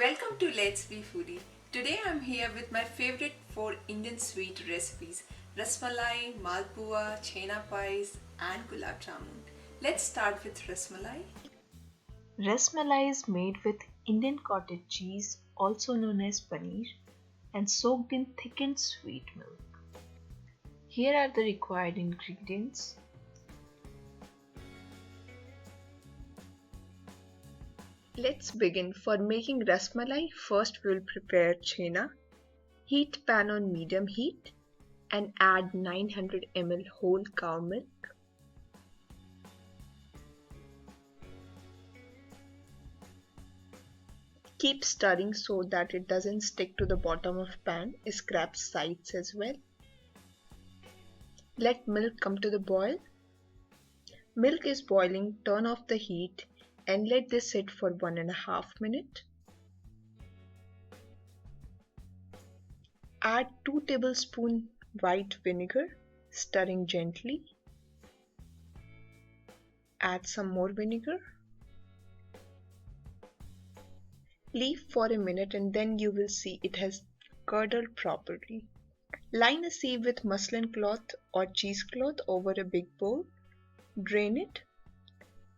Welcome to Let's Be Foodie. Today I'm here with my favorite 4 Indian sweet recipes: Rasmalai, Malpua, Chena Payas and Gulab Jamun. Let's start with Rasmalai. Rasmalai is made with Indian cottage cheese, also known as paneer, and soaked in thickened sweet milk. Here are the required ingredients. Let's begin. For making rasmalai, first we will prepare chhena. Heat pan on medium heat and add 900 ml whole cow milk. Keep stirring so that it doesn't stick to the bottom of pan, scrap sides as well. Let milk come to the boil. Milk is boiling, turn off the heat and let this sit for 1.5 minutes. Add 2 tablespoons white vinegar, stirring gently. Add some more vinegar. Leave for a minute and then you will see it has curdled properly. Line a sieve with muslin cloth or cheesecloth over a big bowl. Drain it.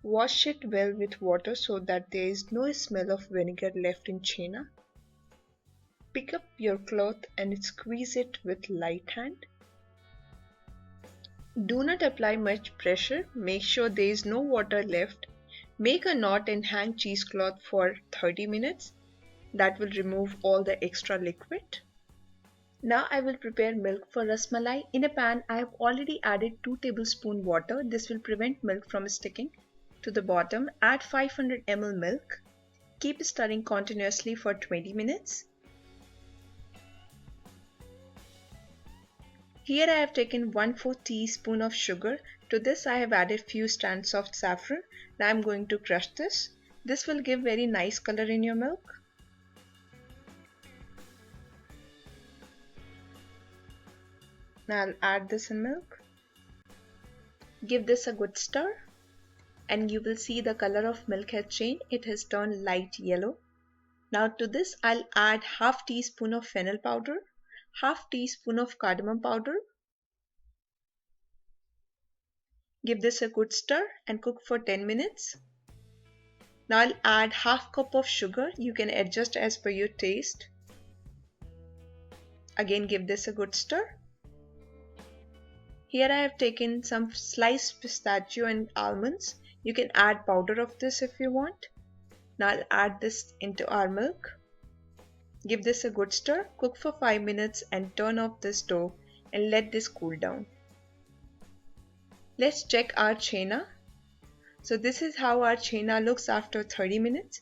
Wash it well with water so that there is no smell of vinegar left in chhena. Pick up your cloth and squeeze it with light hand. Do not apply much pressure. Make sure there is no water left. Make a knot and hang cheesecloth for 30 minutes. That will remove all the extra liquid. Now I will prepare milk for rasmalai. In a pan, I have already added 2 tablespoons water. This will prevent milk from sticking to the bottom. Add 500 ml milk. Keep stirring continuously for 20 minutes. Here I have taken 1/4 teaspoon of sugar. To this I have added few strands of saffron. Now I am going to crush this. This will give very nice color in your milk. Now I'll add this in milk. Give this a good stir and you will see the color of milk has changed. It has turned light yellow. Now to this I'll add half teaspoon of fennel powder, half teaspoon of cardamom powder. Give this a good stir and cook for 10 minutes. Now I'll add half cup of sugar. You can adjust as per your taste. Again give this a good stir. Here I have taken some sliced pistachio and almonds. You can add powder of this if you want. Now I'll add this into our milk. Give this a good stir. Cook for 5 minutes and turn off the stove and let this cool down. Let's check our chhena. So this is how our chhena looks after 30 minutes.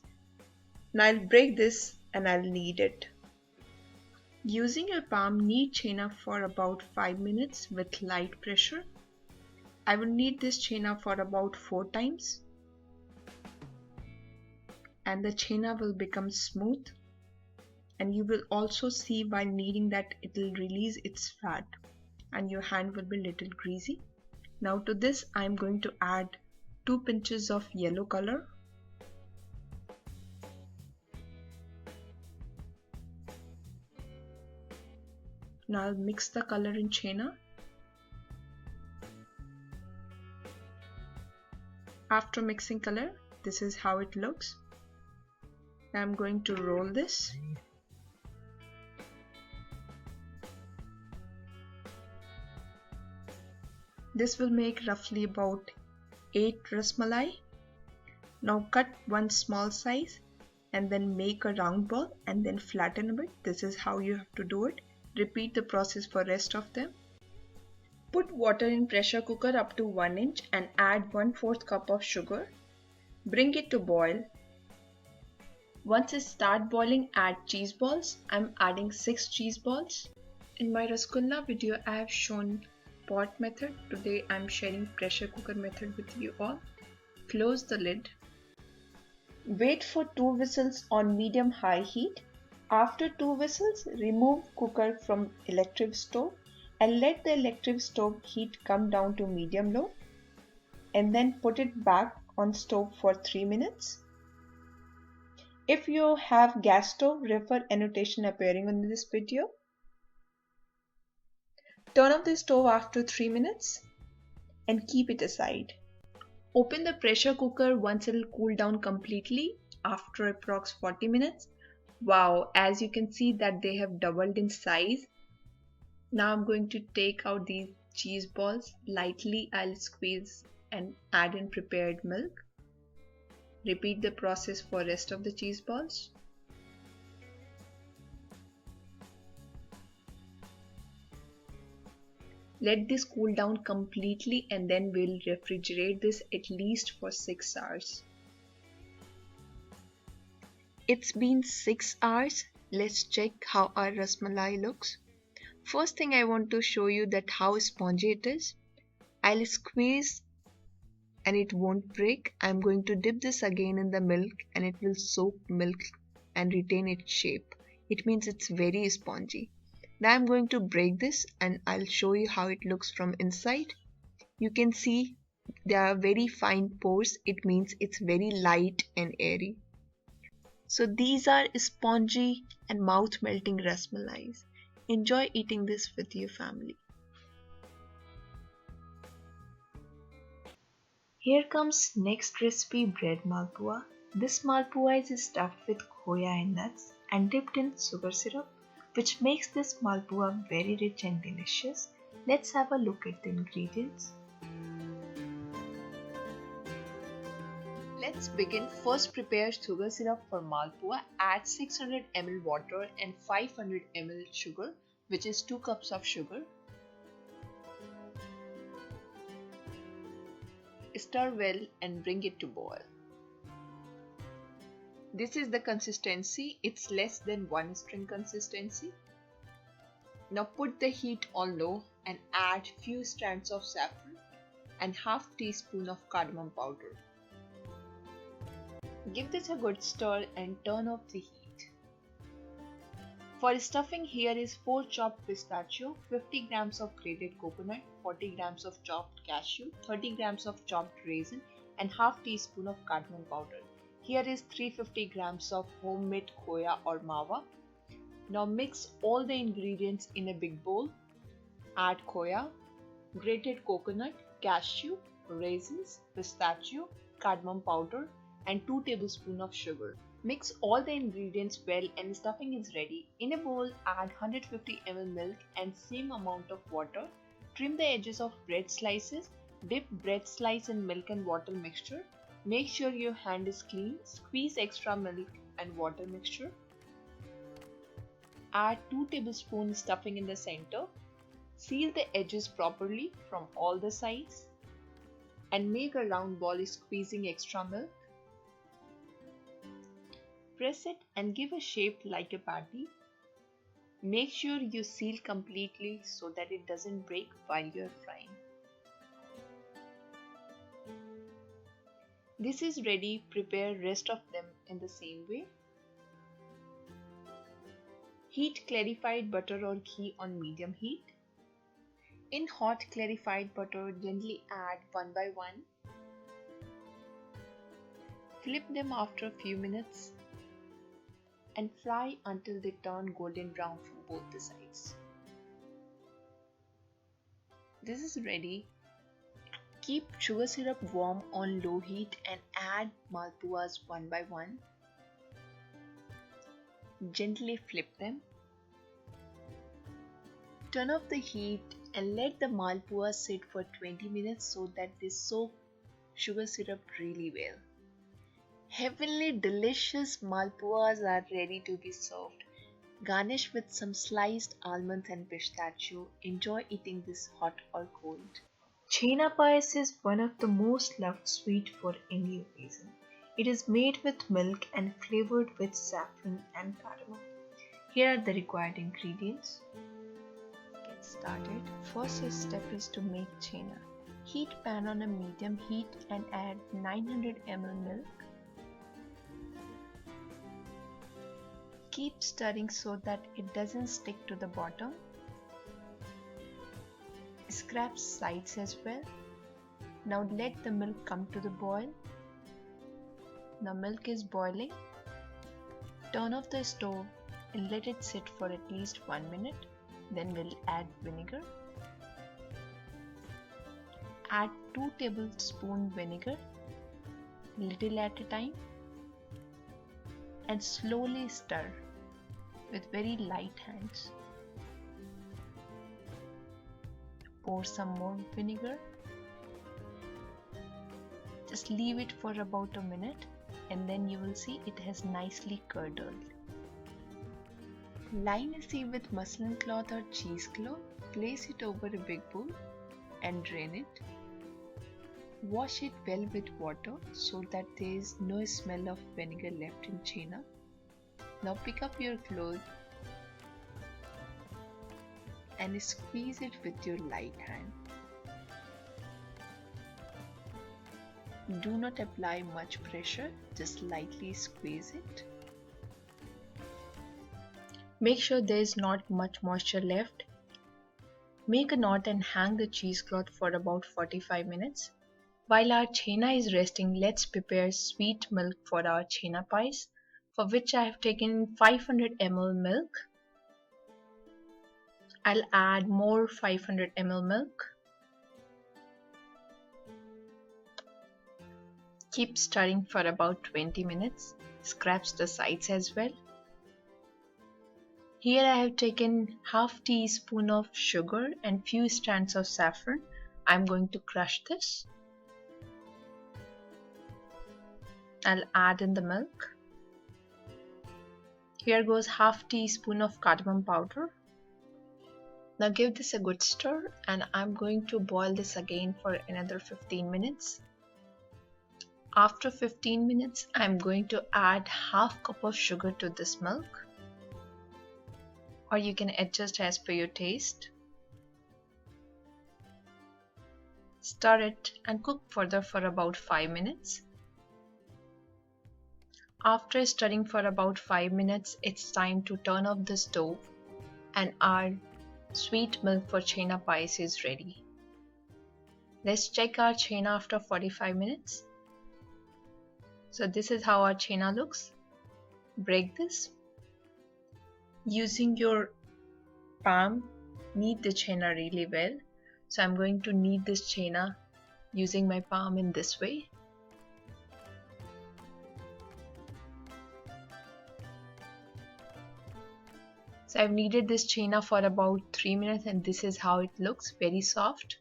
Now I'll break this and I'll knead it. Using a palm, knead chhena for about 5 minutes with light pressure. I will knead this chhena for about 4 times. And the chhena will become smooth. And you will also see while kneading that it will release its fat and your hand will be little greasy. Now to this I am going to add 2 pinches of yellow color. Now I'll mix the color in chhena. After mixing color, this is how it looks. Now I'm going to roll this. This will make roughly about 8 rasmalai. Now cut one small size and then make a round ball and then flatten a bit. This is how you have to do it. Repeat the process for rest of them. Put water in pressure cooker up to 1 inch and add 1/4 cup of sugar. Bring it to boil. Once it starts boiling, add cheese balls. I'm adding 6 cheese balls. In my rasgulla video, I have shown pot method. Today I'm sharing pressure cooker method with you all. Close the lid. Wait for 2 whistles on medium-high heat. After 2 whistles, remove cooker from electric stove and let the electric stove heat come down to medium-low and then put it back on stove for 3 minutes. If you have gas stove, refer annotation appearing on this video. Turn off the stove after 3 minutes and keep it aside. Open the pressure cooker once it will cool down completely after approx 40 minutes. Wow, as you can see that they have doubled in size. Now I'm going to take out these cheese balls. Lightly I'll squeeze and add in prepared milk. Repeat the process for rest of the cheese balls. Let this cool down completely and then we'll refrigerate this at least for 6 hours. It's been 6 hours. Let's check how our rasmalai looks. First thing I want to show you that how spongy it is. I'll squeeze and it won't break. I'm going to dip this again in the milk and it will soak milk and retain its shape. It means it's very spongy. Now I'm going to break this and I'll show you how it looks from inside. You can see there are very fine pores. It means it's very light and airy. So these are spongy and mouth melting rasmalais. Enjoy eating this with your family. Here comes next recipe, bread malpua. This malpua is stuffed with khoya and nuts and dipped in sugar syrup, which makes this malpua very rich and delicious. Let's have a look at the ingredients. Let's begin. First, prepare sugar syrup for malpua. Add 600 ml water and 500 ml sugar, which is 2 cups of sugar. Stir well and bring it to boil. This is the consistency. It's less than 1 string consistency. Now put the heat on low and add few strands of saffron and half teaspoon of cardamom powder. Give this a good stir and turn off the heat. For stuffing, here is 4 chopped pistachio, 50 grams of grated coconut, 40 grams of chopped cashew, 30 grams of chopped raisin and half teaspoon of cardamom powder. Here is 350 grams of homemade khoya or mawa. Now mix all the ingredients in a big bowl. Add khoya, grated coconut, cashew, raisins, pistachio, cardamom powder and 2 tablespoons of sugar. Mix all the ingredients well and stuffing is ready. In a bowl, add 150 ml milk and same amount of water. Trim the edges of bread slices. Dip bread slice in milk and water mixture. Make sure your hand is clean. Squeeze extra milk and water mixture. Add 2 tablespoons stuffing in the center. Seal the edges properly from all the sides and make a round ball squeezing extra milk. Press it and give a shape like a patty. Make sure you seal completely so that it doesn't break while you're frying. This is ready. Prepare rest of them in the same way. Heat clarified butter or ghee on medium heat. In hot clarified butter, gently add one by one. Flip them after a few minutes and fry until they turn golden brown from both the sides. This is ready. Keep sugar syrup warm on low heat and add malpuas one by one. Gently flip them. Turn off the heat and let the malpuas sit for 20 minutes so that they soak sugar syrup really well. Heavenly delicious malpuas are ready to be served. Garnish with some sliced almonds and pistachio. Enjoy eating this hot or cold. Chena Payas is one of the most loved sweet for any occasion. It is made with milk and flavored with saffron and cardamom. Here are the required ingredients. Get started. First step is to make chena. Heat pan on a medium heat and add 900 ml milk. Keep stirring so that it doesn't stick to the bottom. Scrap sides as well. Now let the milk come to the boil. Now milk is boiling. Turn off the stove and let it sit for at least 1 minute. Then we'll add vinegar. Add 2 tablespoons vinegar, little at a time, and slowly stir with very light hands. Pour some more vinegar. Just leave it for about a minute and then you will see it has nicely curdled. Line a sieve with muslin cloth or cheesecloth, place it over a big bowl and drain it. Wash it well with water so that there is no smell of vinegar left in chhena. Now pick up your cloth and squeeze it with your light hand. Do not apply much pressure, just lightly squeeze it. Make sure there is not much moisture left. Make a knot and hang the cheesecloth for about 45 minutes. While our chhena is resting, let's prepare sweet milk for our chhena pies, for which I have taken 500 ml milk. I'll add more 500 ml milk. Keep stirring for about 20 minutes. Scratch the sides as well. Here I have taken half teaspoon of sugar and few strands of saffron. I'm going to crush this. I'll add in the milk. Here goes half teaspoon of cardamom powder. Now give this a good stir and I'm going to boil this again for another 15 minutes. After 15 minutes, I'm going to add half cup of sugar to this milk, or you can adjust as per your taste. Stir it and cook further for about 5 minutes. After stirring for about 5 minutes, it's time to turn off the stove and our sweet milk for chhena pies is ready. Let's check our chhena after 45 minutes. So this is how our chhena looks. Break this. Using your palm, knead the chhena really well. So I'm going to knead this chhena using my palm in this way. So I've kneaded this chhena for about 3 minutes and this is how it looks, very soft.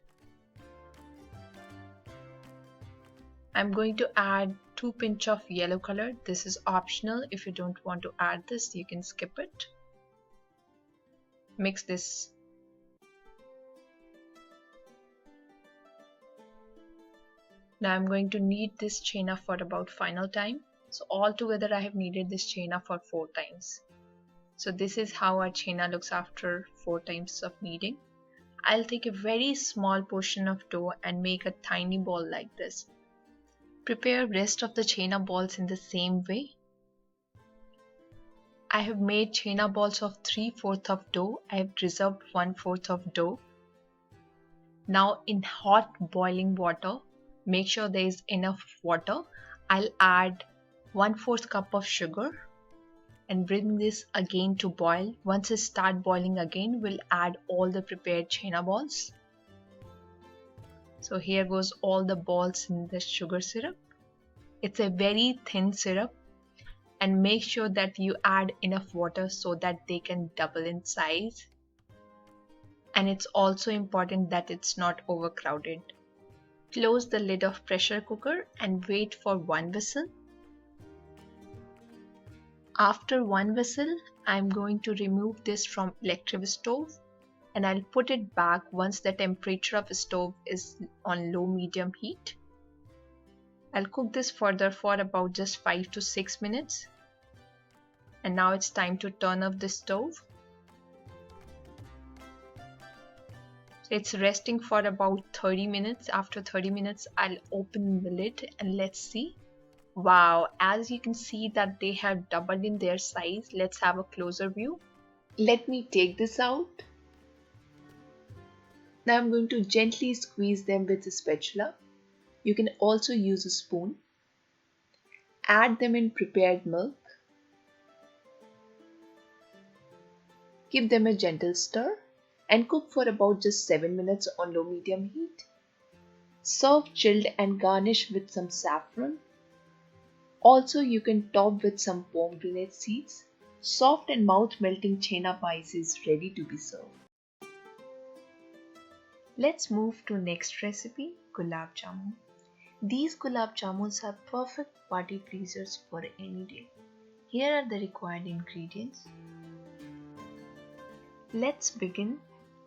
I'm going to add 2 pinch of yellow color. This is optional. If you don't want to add this, you can skip it. Mix this. Now I'm going to knead this chhena for about final time. So all together I have kneaded this chhena for 4 times. So this is how our chhena looks after 4 times of kneading. I'll take a very small portion of dough and make a tiny ball like this. Prepare rest of the chhena balls in the same way. I have made chhena balls of 3/4 of dough. I have reserved 1/4 of dough. Now in hot boiling water, make sure there is enough water. I'll add 1/4 cup of sugar and bring this again to boil. Once it starts boiling again, we'll add all the prepared chhena balls. So here goes all the balls in the sugar syrup. It's a very thin syrup and make sure that you add enough water so that they can double in size. And it's also important that it's not overcrowded. Close the lid of pressure cooker and wait for 1 whistle. After 1 whistle, I'm going to remove this from electric stove and I'll put it back once the temperature of the stove is on low medium heat. I'll cook this further for about just 5 to 6 minutes. And now it's time to turn off the stove. It's resting for about 30 minutes. After 30 minutes, I'll open the lid and let's see. Wow, as you can see that they have doubled in their size. Let's have a closer view. Let me take this out. Now I'm going to gently squeeze them with a spatula. You can also use a spoon. Add them in prepared milk. Give them a gentle stir and cook for about just 7 minutes on low medium heat. Serve chilled and garnish with some saffron. Also, you can top with some pomegranate seeds. Soft and mouth-melting chhena pies is ready to be served. Let's move to next recipe, Gulab Jamun. These Gulab Jamuns are perfect party pleasers for any day. Here are the required ingredients. Let's begin.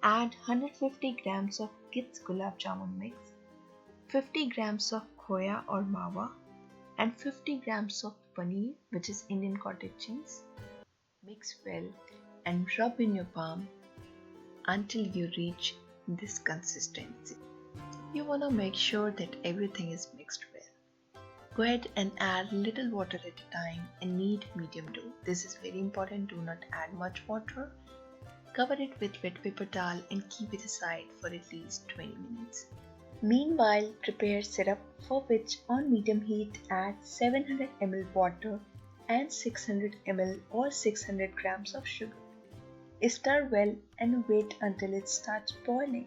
Add 150 grams of Kids Gulab Jamun mix, 50 grams of khoya or mawa, and 50 grams of paneer, which is Indian cottage cheese. Mix well and rub in your palm until you reach this consistency. You want to make sure that everything is mixed well. Go ahead and add little water at a time and knead medium dough. This is very important. Do not add much water. Cover it with wet paper towel and keep it aside for at least 20 minutes. Meanwhile, prepare syrup, for which on medium heat add 700 ml water and 600 ml or 600 grams of sugar. Stir well and wait until it starts boiling.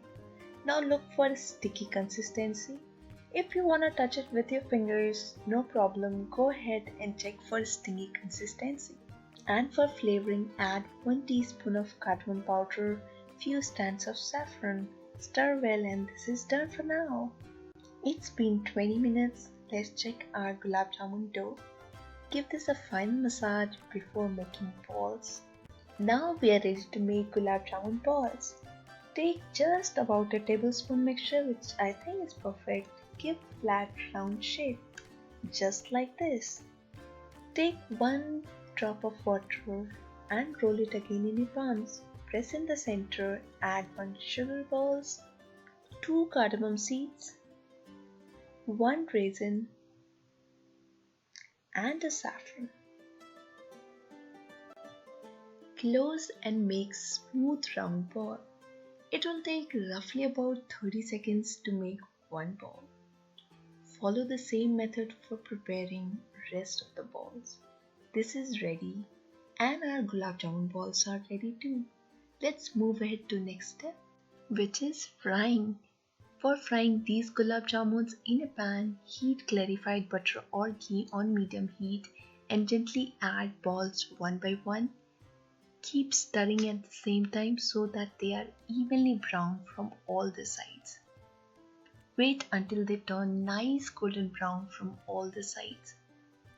Now look for a sticky consistency. If you want to touch it with your fingers, no problem, go ahead and check for stingy consistency. And for flavoring, add 1 teaspoon of cardamom powder, few strands of saffron. Stir well and this is done for now. It's been 20 minutes. Let's check our gulab jamun dough. Give this a fine massage before making balls. Now we are ready to make gulab jamun balls. Take just about a tablespoon mixture, which I think is perfect. Give flat round shape, just like this. Take 1 drop of water and roll it again in your palms. Press in the center, add 1 sugar balls, 2 cardamom seeds, 1 raisin and a saffron. Close and make smooth round ball. It will take roughly about 30 seconds to make 1 ball. Follow the same method for preparing rest of the balls. This is ready and our gulab jamun balls are ready too. Let's move ahead to next step, which is frying. For frying these gulab jamuns in a pan, heat clarified butter or ghee on medium heat and gently add balls one by one. Keep stirring at the same time so that they are evenly brown from all the sides. Wait until they turn nice golden brown from all the sides.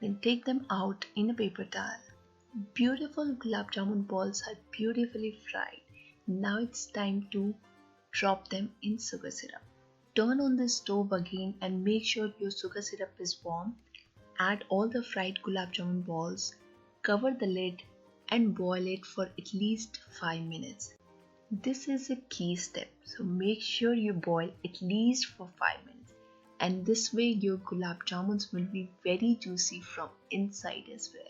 Then take them out in a paper towel. Beautiful gulab jamun balls are beautifully fried. Now it's time to drop them in sugar syrup. Turn on the stove again and make sure your sugar syrup is warm. Add all the fried gulab jamun balls. Cover the lid and boil it for at least 5 minutes. This is a key step, so make sure you boil at least for 5 minutes. And this way your gulab jamuns will be very juicy from inside as well.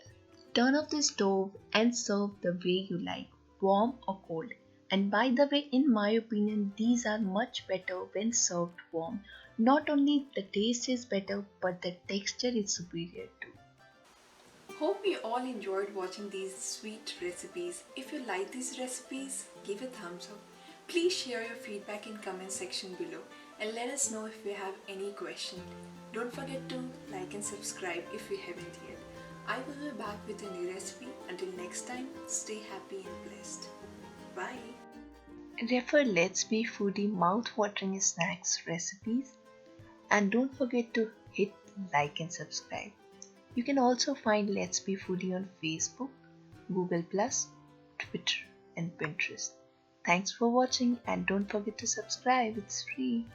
Turn off the stove and serve the way you like, warm or cold. And by the way, in my opinion, these are much better when served warm. Not only the taste is better, but the texture is superior too. Hope you all enjoyed watching these sweet recipes. If you like these recipes, give a thumbs up. Please share your feedback in comment section below and let us know if you have any question. Don't forget to like and subscribe if you haven't yet. I will be back with a new recipe. Until next time, stay happy and blessed. Bye. Refer Let's Be Foodie mouth-watering snacks recipes and don't forget to hit like and subscribe. You can also find Let's Be Foodie on Facebook, Google+, Twitter and Pinterest. Thanks for watching and don't forget to subscribe, it's free.